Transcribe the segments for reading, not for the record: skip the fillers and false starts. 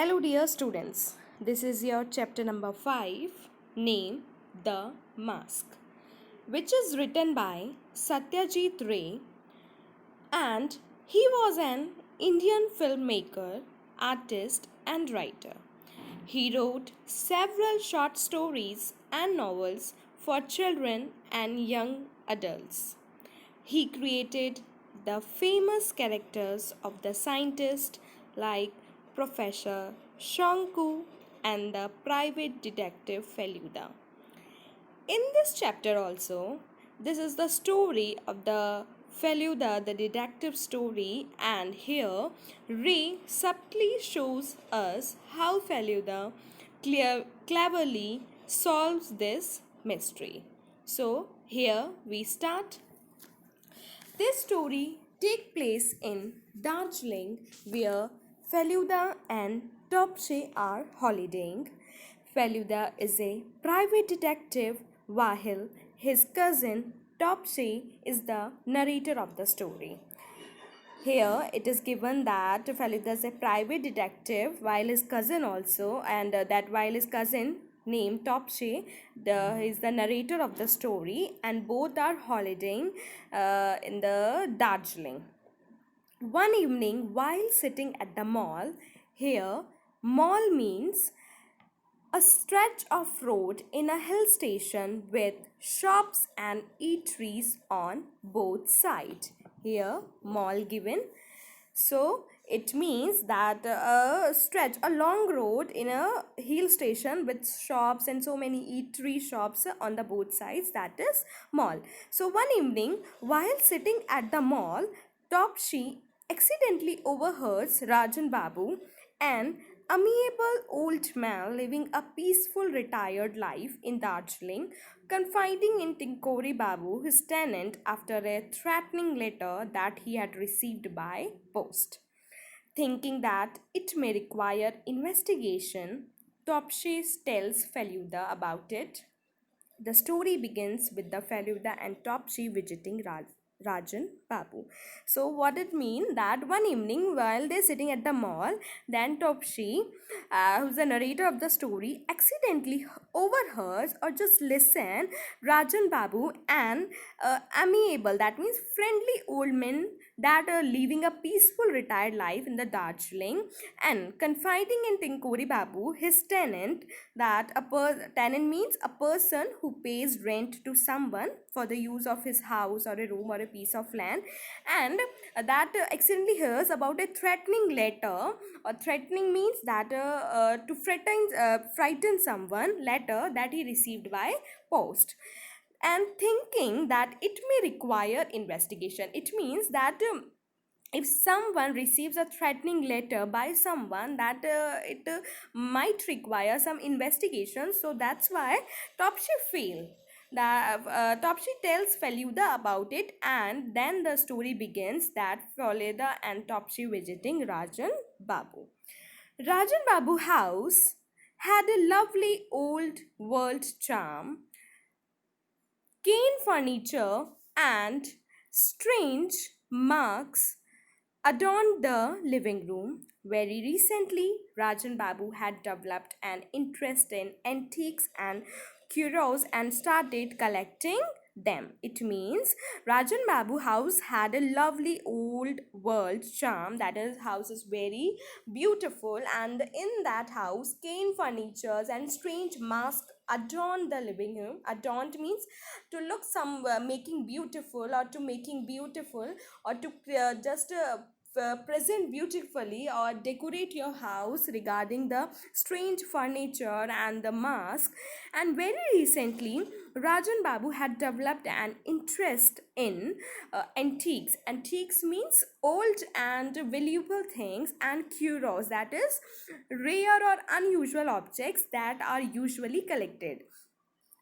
Hello, dear students. This is your chapter number 5, name The Mask, which is written by Satyajit Ray, and he was an Indian filmmaker, artist, and writer. He wrote several short stories and novels for children and young adults. He created the famous characters of the scientist like Professor Shonku and the private detective Feluda. In this chapter also, this is the story of the Feluda, the detective story, and here Ray subtly shows us how Feluda cleverly solves this mystery. So here we start. This story takes place in Darjeeling where Feluda and Topsy are holidaying. Feluda is a private detective while his cousin Topsy is the narrator of the story. Here it is given that Feluda is a private detective while his cousin also, and that while his cousin named Topsy is the narrator of the story, and both are holidaying in the Darjeeling. One evening while sitting at the mall, here mall means a stretch of road in a hill station with shops and eateries on both sides. Here, mall given. So, it means that a stretch, a long road in a hill station with shops and so many eatery shops on the both sides, that is mall. So, one evening while sitting at the mall, Topsy accidentally overhears Rajan Babu, an amiable old man living a peaceful retired life in Darjeeling, confiding in Tinkori Babu, his tenant, after a threatening letter that he had received by post. Thinking that it may require investigation, Topsy tells Feluda about it. The story begins with the Feluda and Topsy visiting Rajan Babu. So what it mean that one evening while they're sitting at the mall, then Topsy, who's the narrator of the story, accidentally overhears or just listen Rajan Babu and amiable, that means friendly old men that are living a peaceful retired life in the Darjeeling and confiding in Tinkori Babu, his tenant, that tenant means a person who pays rent to someone for the use of his house or a room or a piece of land, and that accidentally hears about a threatening letter, or threatening means that to frighten someone, letter that he received by post, and thinking that it may require investigation. It means that if someone receives a threatening letter by someone, that it might require some investigation. So that's why Topsy feel that Topsy tells Feluda about it, and then the story begins that Feluda and Topsy visiting Rajan Babu. Rajan Babu house had a lovely old world charm, cane furniture, and strange marks adorned the living room. Very recently, Rajan Babu had developed an interest in antiques and curios and started collecting them. It means Rajan Babu house had a lovely old world charm. That is, house is very beautiful, and in that house, cane furnitures and strange masks adorned the living room. Adorned means to look some making beautiful, or to making beautiful, or to just present beautifully or decorate your house regarding the strange furniture and the mask. And very recently, Rajan Babu had developed an interest in antiques. Antiques means old and valuable things, and curios, that is rare or unusual objects that are usually collected.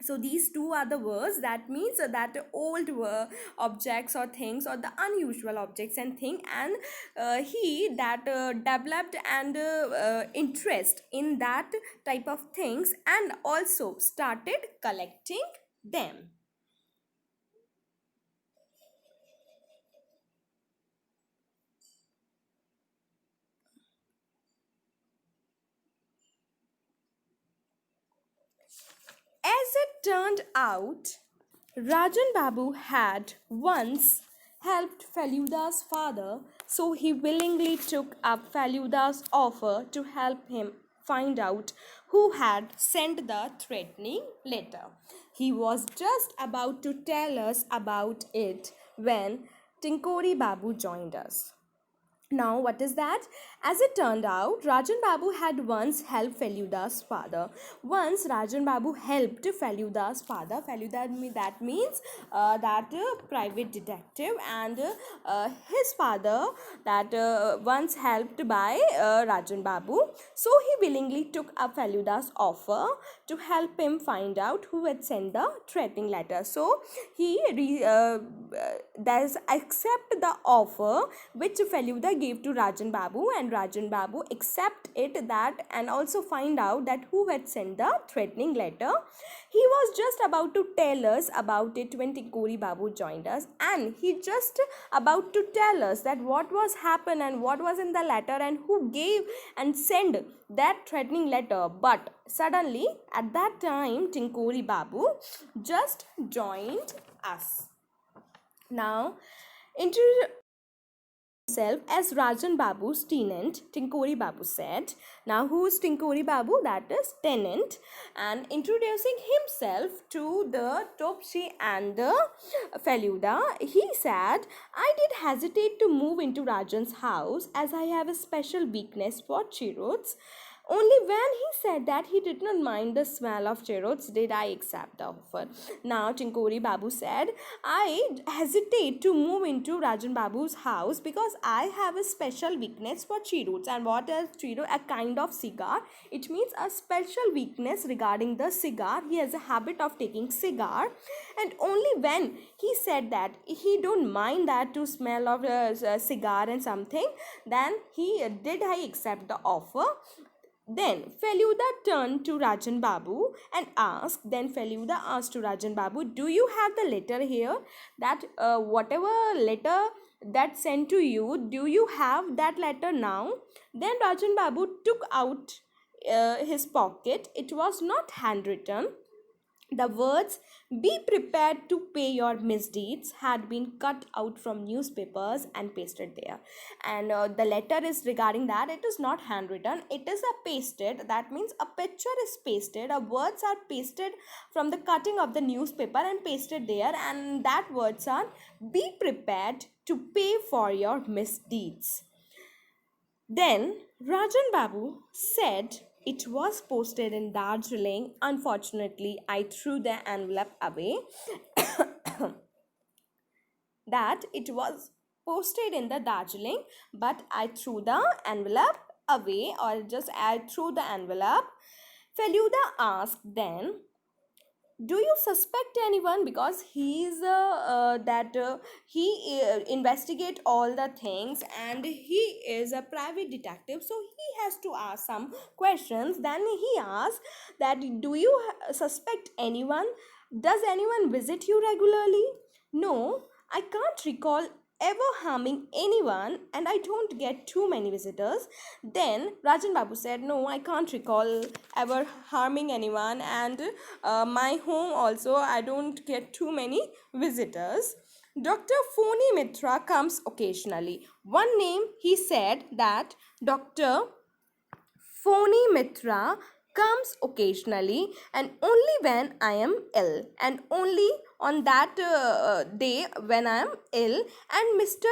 So these two are the words, that means that old objects or things, or the unusual objects and thing, and he that developed and interest in that type of things, and also started collecting them. it turned out, Rajan Babu had once helped Feluda's father, so he willingly took up Feluda's offer to help him find out who had sent the threatening letter. He was just about to tell us about it when Tinkori Babu joined us. Now, what is that? As it turned out, Rajan Babu had once helped Feluda's father. Once Rajan Babu helped Feluda's father. That means that private detective, and his father that once helped by Rajan Babu. So he willingly took up Feluda's offer to help him find out who had sent the threatening letter. So he does accept the offer which Feluda gave to Rajan Babu, and Rajan Babu accept it that and also find out that who had sent the threatening letter. He was just about to tell us about it when Tinkori Babu joined us, and he just about to tell us that what was happened and what was in the letter and who gave and sent that threatening letter. But suddenly at that time Tinkori Babu just joined us. Now, introduce himself as Rajan Babu's tenant, Tinkori Babu said. Now, who is Tinkori Babu? That is tenant. And introducing himself to the Topsy and the Feluda, he said, I did hesitate to move into Rajan's house as I have a special weakness for cherots. Only when he said that he did not mind the smell of cherots did I accept the offer. Now Tinkori Babu said, I hesitate to move into Rajan Babu's house because I have a special weakness for cherots. And what is cherot? A kind of cigar. It means a special weakness regarding the cigar. He has a habit of taking cigar, and only when he said that he don't mind that to smell of a cigar and something, then he did I accept the offer. Then Feluda turned to Rajan Babu and asked, to Rajan Babu, do you have the letter here? That whatever letter that sent to you, do you have that letter now? Then Rajan Babu took out his pocket. It was not handwritten. The words, be prepared to pay your misdeeds, had been cut out from newspapers and pasted there. And the letter is regarding that. It is not handwritten. It is a pasted. That means a picture is pasted. Words are pasted from the cutting of the newspaper and pasted there. And that words are, be prepared to pay for your misdeeds. Then Rajan Babu said, it was posted in Darjeeling. Unfortunately, I threw the envelope away. That it was posted in the Darjeeling, but I threw the envelope away, or just I threw the envelope. Feluda asked then, do you suspect anyone? Because he's he investigate all the things, and he is a private detective, so he has to ask some questions. Then he asked that, do you suspect anyone? Does anyone visit you regularly? No, I can't recall ever harming anyone, and I don't get too many visitors. Then Rajan Babu said, no, I can't recall ever harming anyone, and my home also I don't get too many visitors. Dr. Phony Mitra comes occasionally. One name he said, that Dr. Phony Mitra comes occasionally, and only when I am ill, and only on that day when I am ill. And Mr.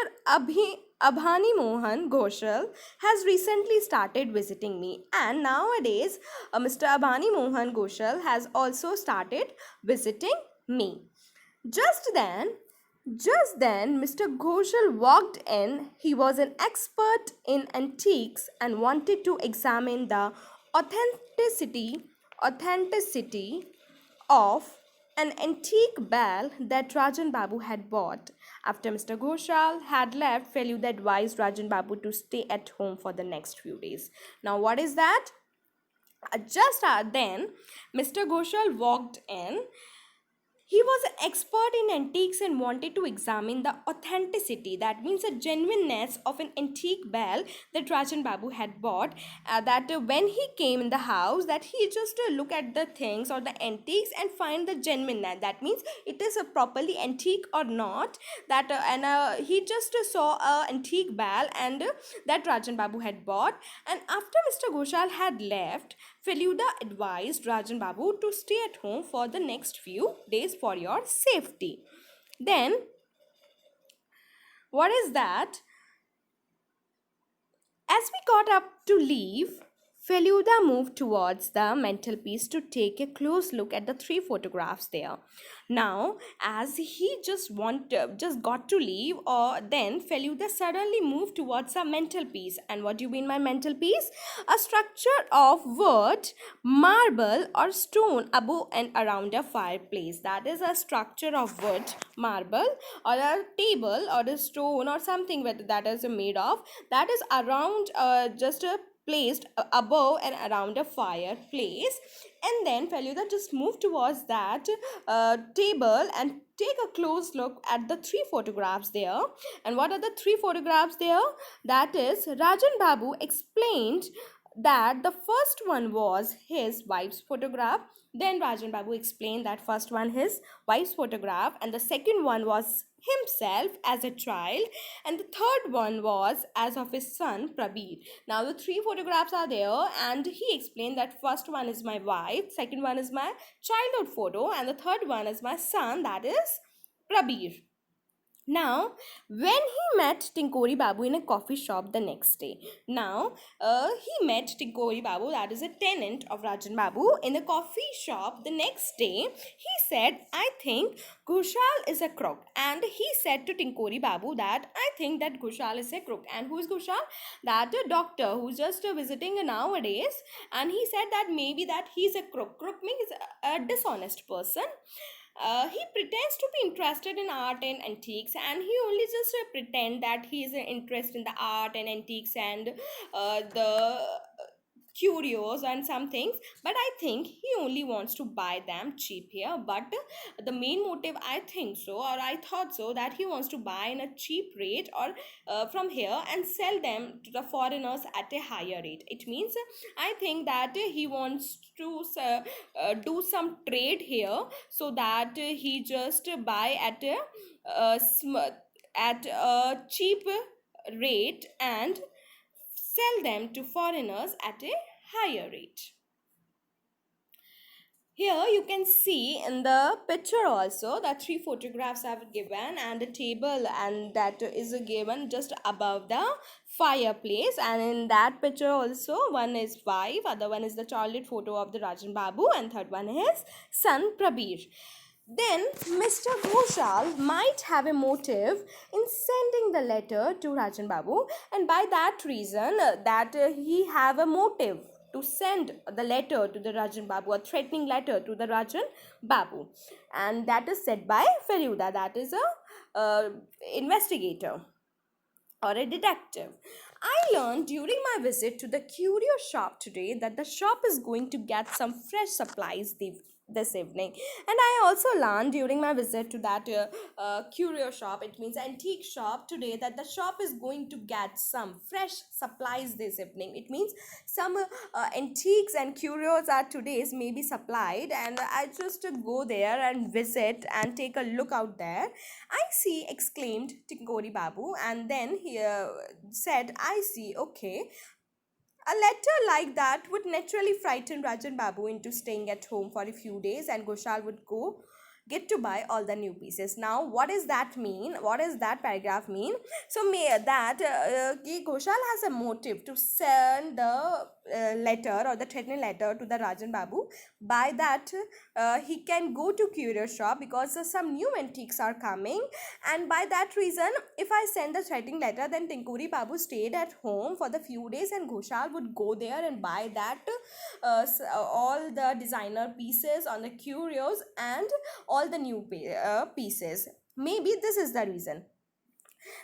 Abhani Mohan Ghoshal has recently started visiting me, and nowadays Mr. Abhani Mohan Ghoshal has also started visiting me. Just then, Mr. Ghoshal walked in. He was an expert in antiques and wanted to examine the authenticity of an antique bell that Rajan Babu had bought. After Mr. Ghoshal had left, Feluda advised Rajan Babu to stay at home for the next few days. Now, what is that? Just then, Mr. Ghoshal walked in. He was an expert in antiques and wanted to examine the authenticity, that means the genuineness of an antique bell that Rajan Babu had bought. That When he came in the house, that he just look at the things or the antiques and find the genuineness. That means it is a properly antique or not. That and He just saw a antique bell and that Rajan Babu had bought. And after Mr. Ghoshal had left, Feluda advised Rajan Babu to stay at home for the next few days for your safety. Then, what is that? As we got up to leave, Feluda moved towards the mantelpiece to take a close look at the three photographs there. Now, as he just got to leave, or then Feluda suddenly moved towards the mantelpiece. And what do you mean by mantelpiece? A structure of wood, marble, or stone above and around a fireplace. That is a structure of wood, marble, or a table, or a stone, or something that is made of. That is around just placed above and around a fireplace. And then Feluda just moved towards that table and take a close look at the three photographs there. And what are the three photographs there? That is, Rajan Babu explained that the first one was his wife's photograph. Then Rajan Babu explained that first one his wife's photograph, and the second one was himself as a child, and the third one was as of his son Prabir. Now the three photographs are there, and he explained that first one is my wife, second one is my childhood photo, and the third one is my son, that is Prabir. Now, when he met Tinkori Babu in a coffee shop the next day, he met Tinkori Babu, that is a tenant of Rajan Babu, in a coffee shop the next day. He said, I think Ghoshal is a crook. And he said to Tinkori Babu that I think that Ghoshal is a crook. And who is Ghoshal? That a doctor who's just visiting nowadays. And he said that maybe that he's a crook. Crook means a dishonest person. He pretends to be interested in art and antiques, and he only just pretend that he is interested in the art and antiques and the curios and some things. But I think he only wants to buy them cheap here. But the main motive, I think so, or I thought so, that he wants to buy in a cheap rate or from here and sell them to the foreigners at a higher rate. It means I think that he wants to do some trade here, so that he just buy at a cheap rate and sell them to foreigners at a higher rate. Here you can see in the picture also that three photographs are given, and a table and that is given just above the fireplace. And in that picture also, one is wife, other one is the childhood photo of the Rajan Babu, and third one is son Prabir. Then Mr. Ghoshal might have a motive in sending the letter to Rajan Babu, and by that reason he have a motive to send the letter to the Rajan Babu, a threatening letter to the Rajan Babu, and that is said by Feluda, that is a investigator or a detective. I learned during my visit to the curio shop today that the shop is going to get some fresh supplies this evening. And I also learned during my visit to that curio shop, it means antique shop, today, that the shop is going to get some fresh supplies this evening. It means some antiques and curios are today's maybe supplied, and I just go there and visit and take a look out there. I see, exclaimed Tinkori Babu, and then he said, I see, okay. A letter like that would naturally frighten Rajan Babu into staying at home for a few days, and Ghoshal would go get to buy all the new pieces. Now, what does that mean? What does that paragraph mean? So, Ghoshal has a motive to send the letter or the threatening letter to the Rajan Babu. By that, he can go to curio shop because some new antiques are coming, and by that reason, if I send the threatening letter, then Tinkuri Babu stayed at home for the few days, and Ghoshal would go there and buy that all the designer pieces on the curios and all the new pieces. Maybe this is the reason.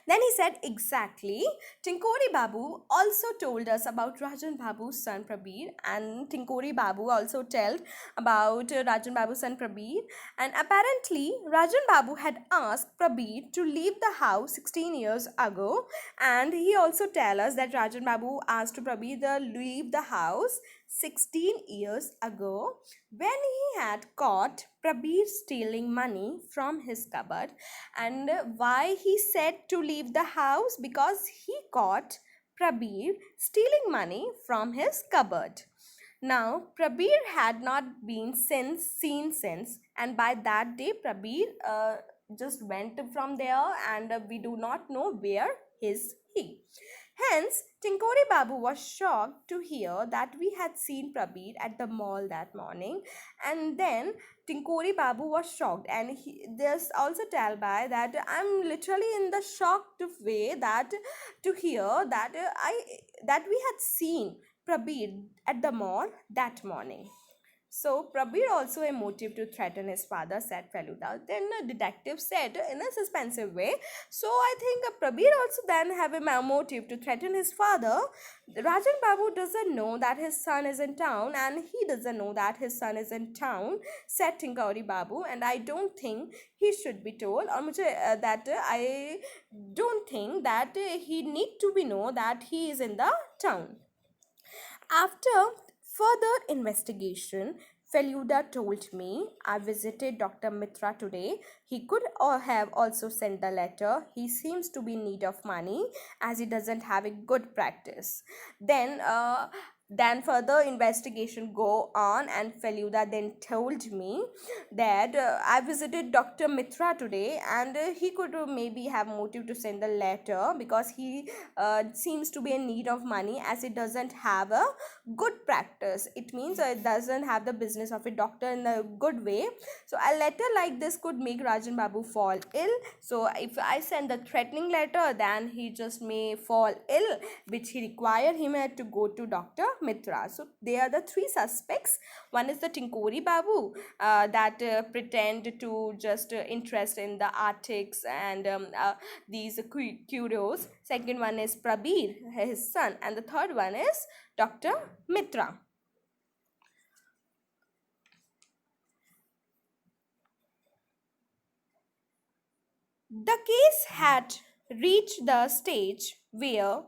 Then he said, exactly. Tinkori Babu also told us about Rajan Babu's son Prabir, and Tinkori Babu also told about Rajan Babu's son Prabir. And apparently, Rajan Babu had asked Prabir to leave the house 16 years ago, and he also tell us that Rajan Babu asked Prabir to leave the house 16 years ago when he had caught Prabir stealing money from his cupboard. And why he said to leave the house? Because he caught Prabir stealing money from his cupboard. Now, Prabir had not been seen since, and by that day, Prabir just went from there, and we do not know where is he. Hence, Tinkori Babu was shocked to hear that we had seen Prabir at the mall that morning, and then Tinkori Babu was shocked, and there's also tell by that I'm literally in the shocked way that to hear that that we had seen Prabir at the mall that morning. So Prabir also a motive to threaten his father, said Feluda. Then a detective said in a suspensive way. So I think Prabir also then have a motive to threaten his father. Rajan Babu doesn't know that his son is in town, and he doesn't know that his son is in town, said Tinkauri Babu. And I don't think he should be told, or that I don't think that he need to be know that he is in the town. After further investigation, Feluda told me, I visited Dr. Mitra today. He could or have also sent the letter. He seems to be in need of money as he doesn't have a good practice. Then further investigation go on, and Feluda then told me that I visited Dr. Mitra today, and he could maybe have motive to send the letter because he seems to be in need of money as it doesn't have a good practice. It means it doesn't have the business of a doctor in a good way. So a letter like this could make Rajan Babu fall ill. So if I send the threatening letter, then he just may fall ill, which he require him to go to Dr. Mitra. So they are the three suspects. One is the Tinkori Babu that pretend to just interest in the arctics and these curios. Second one is Prabir, his son, and the third one is Dr. Mitra. The case had reached the stage where